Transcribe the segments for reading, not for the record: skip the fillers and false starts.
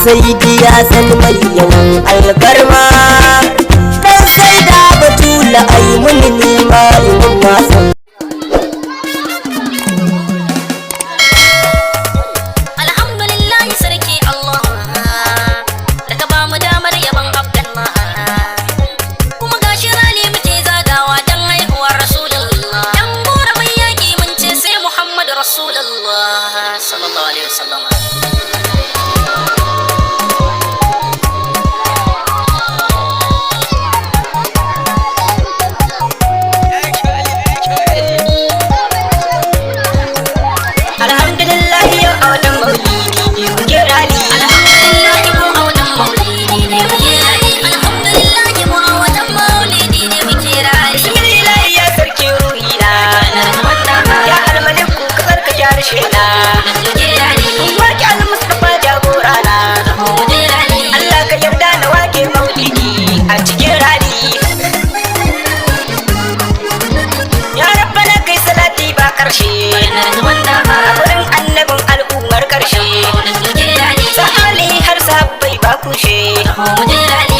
Saidi ya san mai yawan alkarma dan sai da batula ai mun nima mun masan. Alhamdulillah sarki Allah daga ba mu damar yaban Abdullah, kuma gashi rali muke zagawa dan haihuwar Rasulullah. Dan gora mai yaki mun ce sai Muhammad Rasulullah sallallahu alaihi wasallam.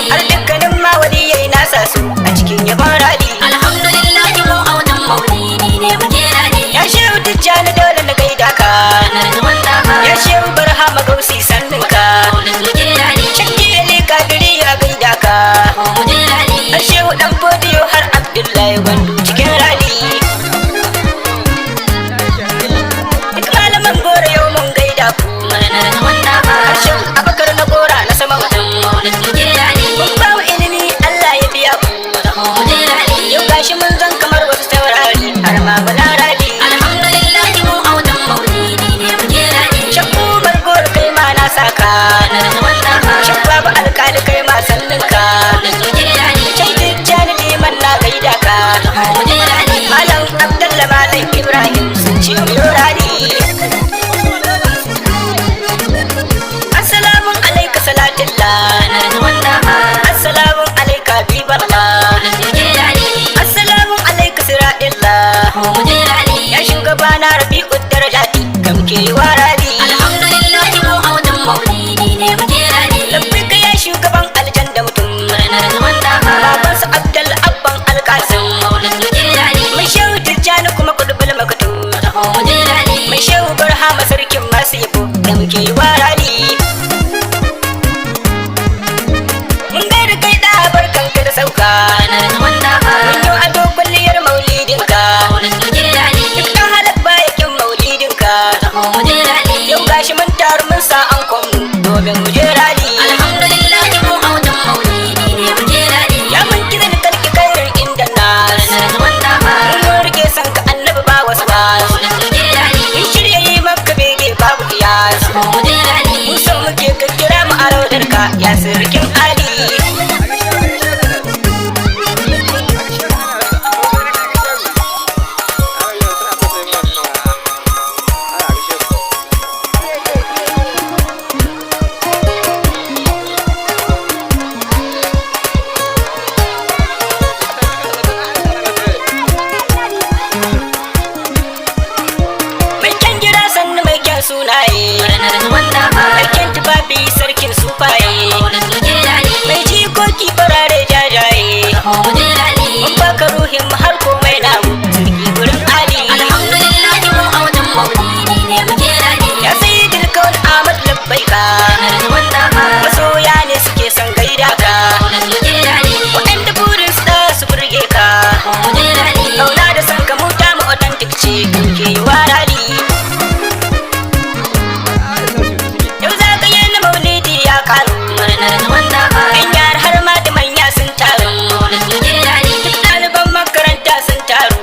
Har dukkanin mawaliyai nasa su a cikin yabon rali. Alhamdulillah mu a wannan maulidi ne muke rali. Ya shehu Tijjani dole na gaida ka, ya shehu Barhama Gausi sannin ka, Shakki Ali Kadiri ya gaida ka, har shehu Dan Fodiyo har Abdullahi Gwandu cikin rali. Duk malaman gora yau mun gaida ku, har shehu Abakar na gora na sama mutum. Mun ba wa ilimi Allah ya biya ku, yau gashi mun zan kamar wasu taurari har ma bala rali. Alhamdulillah mu a wannan maulidi ne muke rali. Shakku bargor kai ma na saka, shakku babu alkali kai ma sannin ka, Shai Tijjani liman na gaida ka, Malam Abdullah Malam Ibrahim sun ce mu yi rali. Assalamu alaika salatillah, assalamu alaika biballah, assalamu alaika siratillah. Ya shugaba na Rabi'ud darajati ga muke yi wa rali. Alhamdulillah mu a wannan maulidi ne muke rali. Labbika ya shugaban aljan da mutum, babansa Abdul Abban Alkasim, mai shehu Tijjani kuma kudubul maktum, mai shehu Barhama sarkin masu yabo da muke yi wa rali. Mun gaida kai da barkanka da sauka, mun yi ado kwalliyar maulidinka, duk ɗan halak baya kyan maulidinka. Yau gashi mun taru mun sa an kwanmu domin mu je rali. Alhamdulillah mu a wannan maulidi ne muke rali. Ya mun kiran kalki kairar inda nas, mun rike san ka annabi ba wasu wasu, mun shirya yi maka bege babu kiyas, mun so muke ka kira mu a raudarka ya sirkin ali. Mai kyan gira sannu mai kyan sunaye, mai kyan tufafi sarkin sufaye, mai jikoki farare jajaye, mun baka ruhin mu har komai namu sarki gurin ali. Alhamdulillah mu a wannan maulidi ne muke rali. Ya sayyidil kaun Ahmad labbaika, masoya ne suke son gaida ka, waɗanda burin su da su burge ka, kauna da son ka muta mu authentic ce ke yi wa rali. Yau zagaye na maulidi ya karu, ɗan yara har ma da manya sun taru, duk ɗaliban makaranta sun taru,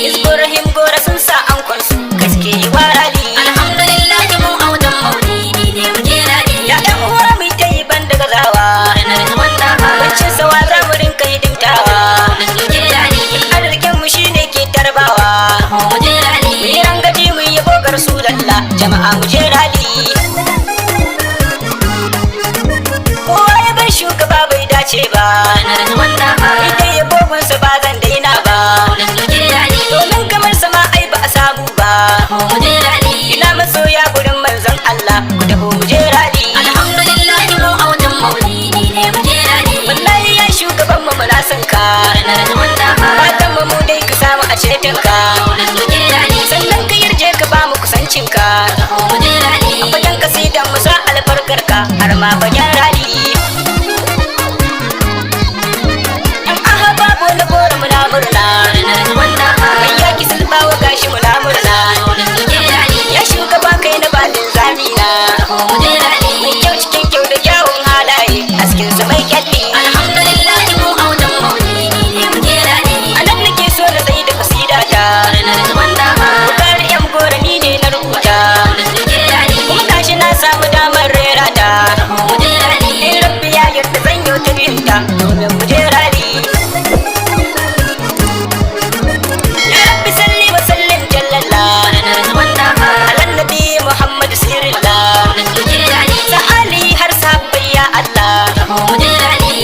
Ibrahim Gora sun sa ankon su gaske yi wa rali. Alhamdulillah mu a wannan maulidi ne muke rali. Ya ɗan uwa mu ta yi ban da gazawa, baccin sawa za mu rinka hidimtawa, arzikin mu shine ke tarbawa, mu yi rangaji mu yi bogar su lalla jama'a mu je rali. Kowa ya bar shugaba bai dace dace ba ita ya bugun su ba zan daina ba domin kamar sama ai ba a samu ba ina masoya gurin manzon Allah ku taho mu je rali alhamdulillah mu a wajen maulidi ne mu je rali wallahi ya shugaban mu muna son ka fatan mu dai ka samu a cetin ka sannan ka yarje ka ba mu kusancin ka a fagen kasidan mu sa albarkar ka har ma fagen rali yan aha babu na gora muna murna mai yaki sulbawa gashi muna murna ya shugaba kai na balin zamina mai kyau cikin kyau da kyawun halaye hasken sa mai kyalli alhamdulillah mu a wajen maulidi ne mu je rali anan nake so na tsayi da kasida ta bukari yan gora ni ne na rubuta kuma gashi na samu damar rera ta in rabbi ya yarda zan yi ta biyunta domin mu je rali ya rabbi salli wa sallim jallalla alan nabi muhammad sirrillah sa'ali har sabbai ya allah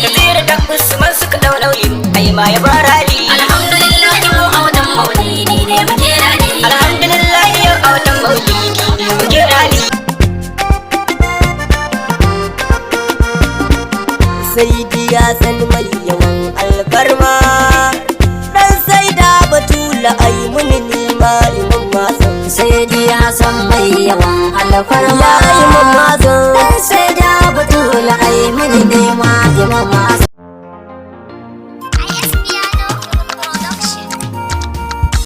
nazira da usman suka dau nauyi ai ma ya bar rali alhamdulillah mu a wajen maulidi ne mu je rali alhamdulillah yau a watan maulidi ne mu je rali Saidi ya san mai yawan alfarma dan sai da batula ai muni nima imam masan Saidi ya san mai yawan alfarma ya imam masan